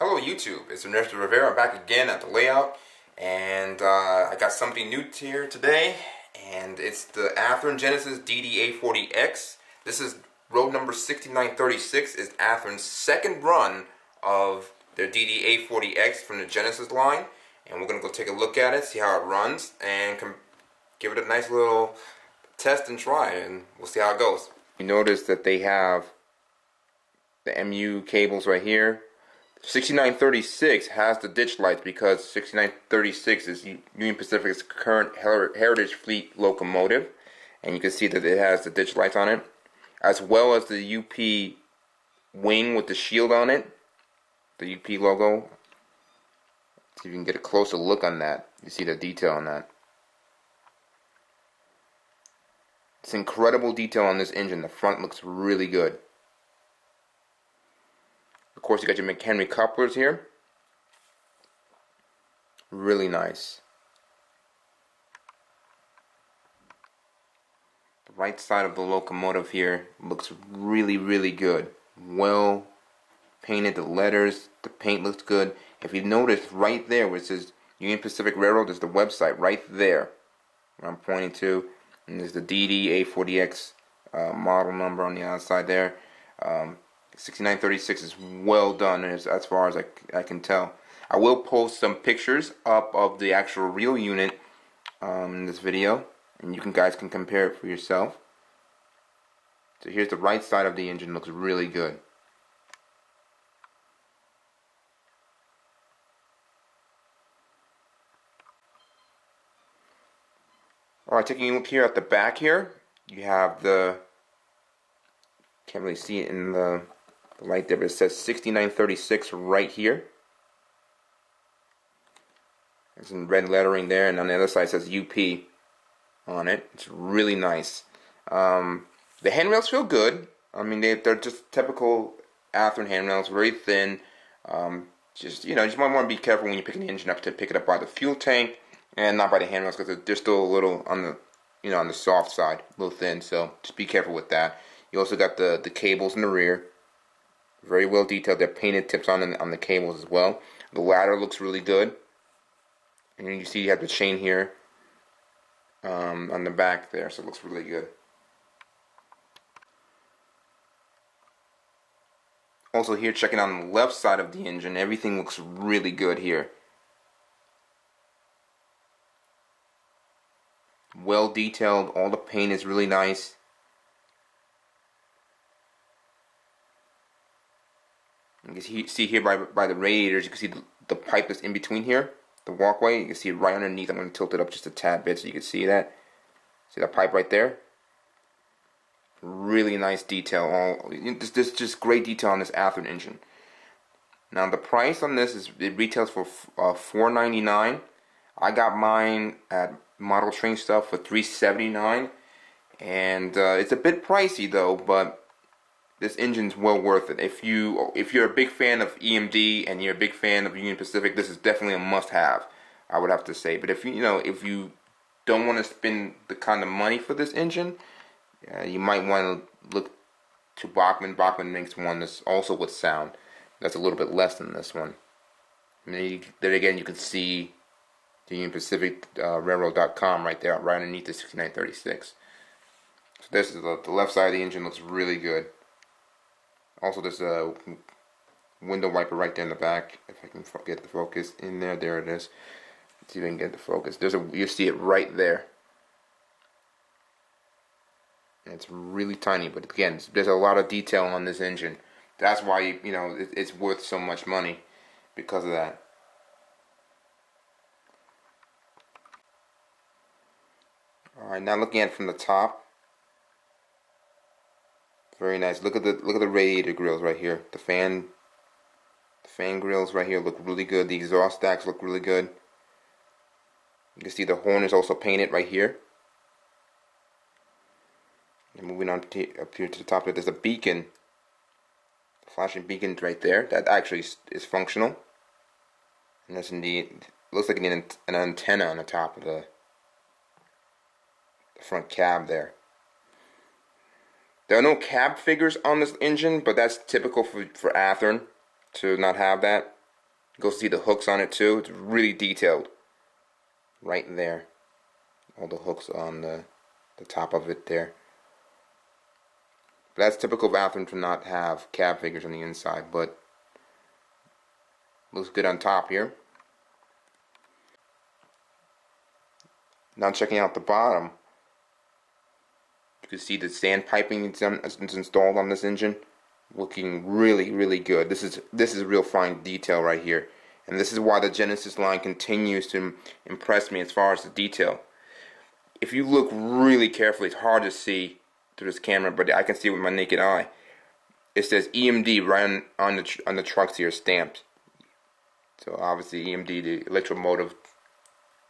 Hello YouTube, it's Ernesto Rivera. I'm back again at the layout, and I got something new here today, and it's the Athearn Genesis DDA40X. This is road number 6936. Is Athearn's second run of their DDA40X from the Genesis line, and we're going to go take a look at it, see how it runs, and give it a nice little test and try, and we'll see how it goes. You notice that they have the MU cables right here. 6936 has the ditch lights because 6936 is Union Pacific's current Heritage Fleet locomotive, and you can see that it has the ditch lights on it, as well as the UP wing with the shield on it, the UP logo. See if you can get a closer look on that. You see the detail on that. It's incredible detail on this engine. The front looks really good. Of course, you got your McHenry couplers here. Really nice. The right side of the locomotive here looks really, really good. Well painted, the letters, the paint looks good. If you notice right there where it says Union Pacific Railroad, there's the website right there where I'm pointing to. And there's the DDA40X model number on the outside there. 6936 is well done as far as I can tell. I will post some pictures up of the actual real unit in this video, and you guys can compare it for yourself. So here's the right side of the engine, looks really good. Alright, taking a look here at the back here, you have the, can't really see it in the light there, but it says 6936 right here. There's some red lettering there, and on the other side it says UP on it. It's really nice. The handrails feel good. I mean, they're just typical Athearn handrails, very thin. Just might want to be careful when you're picking the engine up to pick it up by the fuel tank and not by the handrails, because they're still a little on the on the soft side, a little thin. So just be careful with that. You also got the cables in the rear. Very well detailed. They're painted tips on the cables as well. The ladder looks really good. And you see you have the chain here on the back there, so it looks really good. Also here, checking on the left side of the engine, everything looks really good here. Well detailed. All the paint is really nice. You can see here by the radiators, you can see the pipe that's in between here, the walkway. You can see it right underneath. I'm going to tilt it up just a tad bit so you can see that. See that pipe right there? Really nice detail. This just great detail on this Athearn engine. Now the price on this it retails for $499. I got mine at Model Train Stuff for $379, and it's a bit pricey though, but this engine's well worth it. If you're a big fan of EMD and you're a big fan of Union Pacific, this is definitely a must-have, I would have to say. But if you don't want to spend the kind of money for this engine, you might want to look to Bachmann. Bachmann makes one that's also with sound. That's a little bit less than this one. I mean, there again, you can see the Union Pacific Railroad.com right there, right underneath the 6936. So this is the left side of the engine looks really good. Also, there's a window wiper right there in the back. If I can get the focus in there, there it is. Let's see if I can get the focus. You see it right there. And it's really tiny, but again, there's a lot of detail on this engine. That's why it's worth so much money because of that. All right, now looking at it from the top. Very nice. Look at the radiator grills right here. The fan grills right here look really good. The exhaust stacks look really good. You can see the horn is also painted right here. And moving on up here to the top, there's a beacon, flashing beacon right there. That actually is functional. And that's indeed looks like an antenna on the top of the front cab there. There are no cab figures on this engine, but that's typical for Athearn to not have that. Go see the hooks on it too. It's really detailed. Right there. All the hooks on the top of it there. But that's typical of Athearn to not have cab figures on the inside, but looks good on top here. Now checking out the bottom, you can see the sand piping is installed on this engine, looking really, really good. This is real fine detail right here, and this is why the Genesis line continues to impress me as far as the detail. If you look really carefully, it's hard to see through this camera, but I can see it with my naked eye. It says EMD right on the trucks here, stamped. So obviously EMD, the electromotive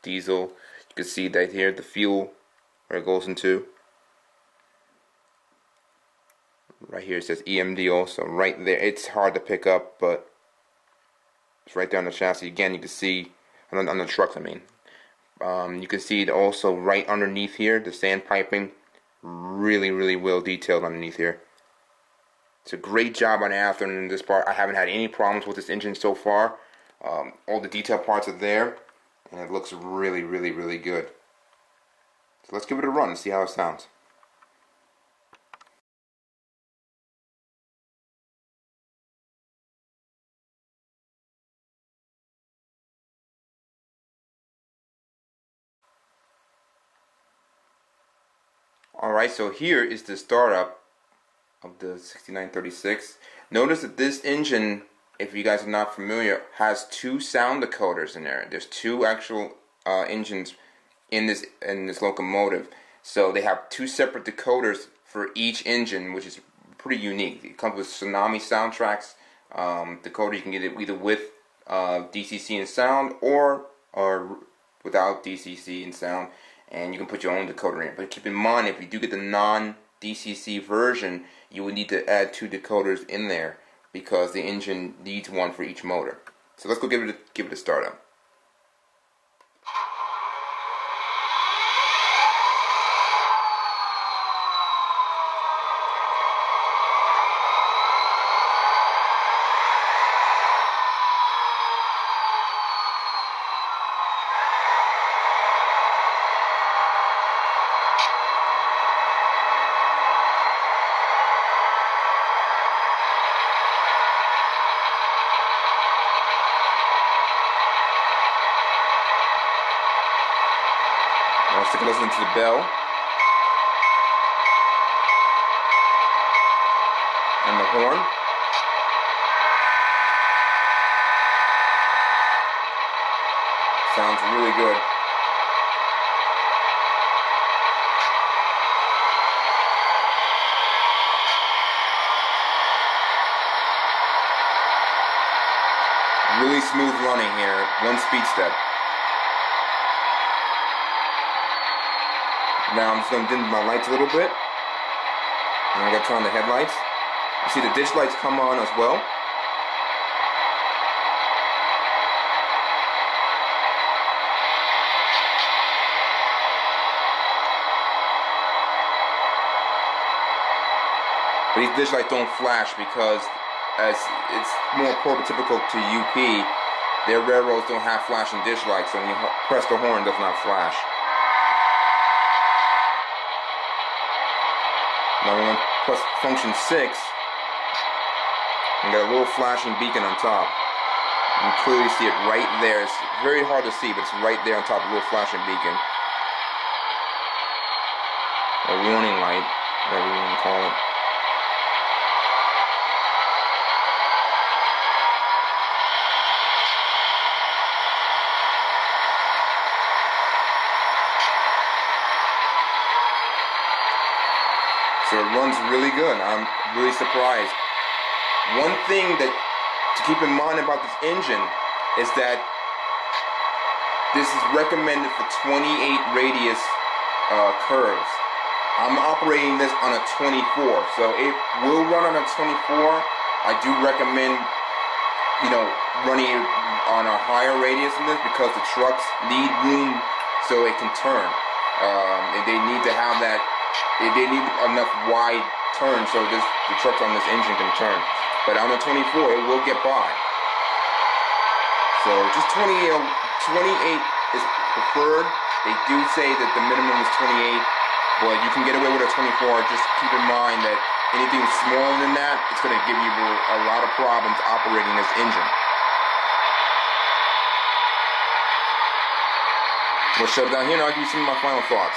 diesel. You can see that here, the fuel, where it goes into. Right here it says EMD also, right there. It's hard to pick up, but it's right there on the chassis. Again, you can see, on the trucks I mean. You can see it also right underneath here, the sand piping. Really, really well detailed underneath here. It's a great job on Athearn in this part. I haven't had any problems with this engine so far. All the detail parts are there, and it looks really, really, really good. So let's give it a run and see how it sounds. Alright, so here is the startup of the 6936. Notice that this engine, if you guys are not familiar, has two sound decoders in there. There's two actual engines in this locomotive. So they have two separate decoders for each engine, which is pretty unique. It comes with Tsunami soundtracks decoder. You can get it either with DCC and sound or without DCC and sound, and you can put your own decoder in. But keep in mind, if you do get the non-DCC version, you would need to add two decoders in there because the engine needs one for each motor. So let's go give it a start up. Let's take a listen to the bell and the horn. Sounds really good. Really smooth running here, one speed step. Now I'm just going to dim my lights a little bit, and I'm going to turn on the headlights. You see the ditch lights come on as well. But these ditch lights don't flash because, as it's more prototypical to UP, their railroads don't have flashing ditch lights, so when you press the horn, it does not flash. Now we're going to press function 6 and got a little flashing beacon on top. You can clearly see it right there. It's very hard to see, but it's right there on top, a little flashing beacon. A warning light, whatever you want to call it. So it runs really good. I'm really surprised. One thing that to keep in mind about this engine is that this is recommended for 28 radius curves. I'm operating this on a 24, so it will run on a 24. I do recommend, running it on a higher radius than this because the trucks need room so it can turn. They need to have that. They need enough wide turn so the trucks on this engine can turn. But on a 24, it will get by. So just 28 is preferred. They do say that the minimum is 28, but you can get away with a 24. Just keep in mind that anything smaller than that, it's going to give you a lot of problems operating this engine. We'll shut it down here and I'll give you some of my final thoughts.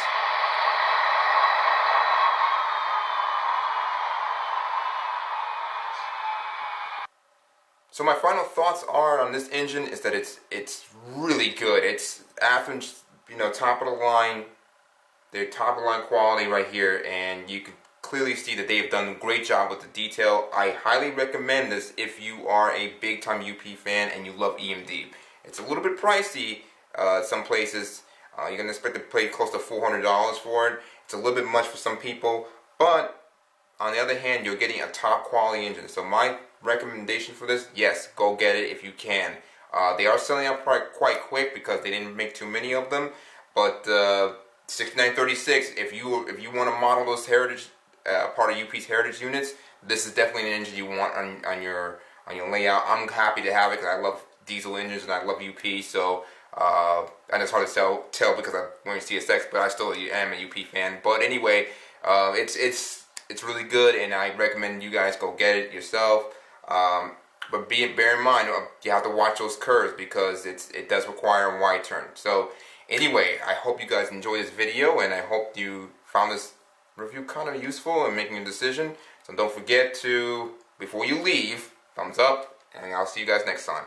So my final thoughts are on this engine is that it's really good. It's Athearn's, top of the line. They're top of the line quality right here, and you can clearly see that they've done a great job with the detail. I highly recommend this if you are a big time UP fan and you love EMD. It's a little bit pricey some places. You're gonna expect to pay close to $400 for it. It's a little bit much for some people, but on the other hand, you're getting a top quality engine. So my recommendation for this, yes, go get it if you can. They are selling out quite quick because they didn't make too many of them. But 6936, if you want to model those heritage part of UP's heritage units, this is definitely an engine you want on your layout. I'm happy to have it because I love diesel engines and I love UP. So and it's hard to tell because I'm wearing CSX, but I still am a UP fan. But anyway, it's really good, and I recommend you guys go get it yourself. But bear in mind, you have to watch those curves because it does require a wide turn. So anyway, I hope you guys enjoyed this video, and I hope you found this review kind of useful in making a decision. So don't forget to, before you leave, thumbs up, and I'll see you guys next time.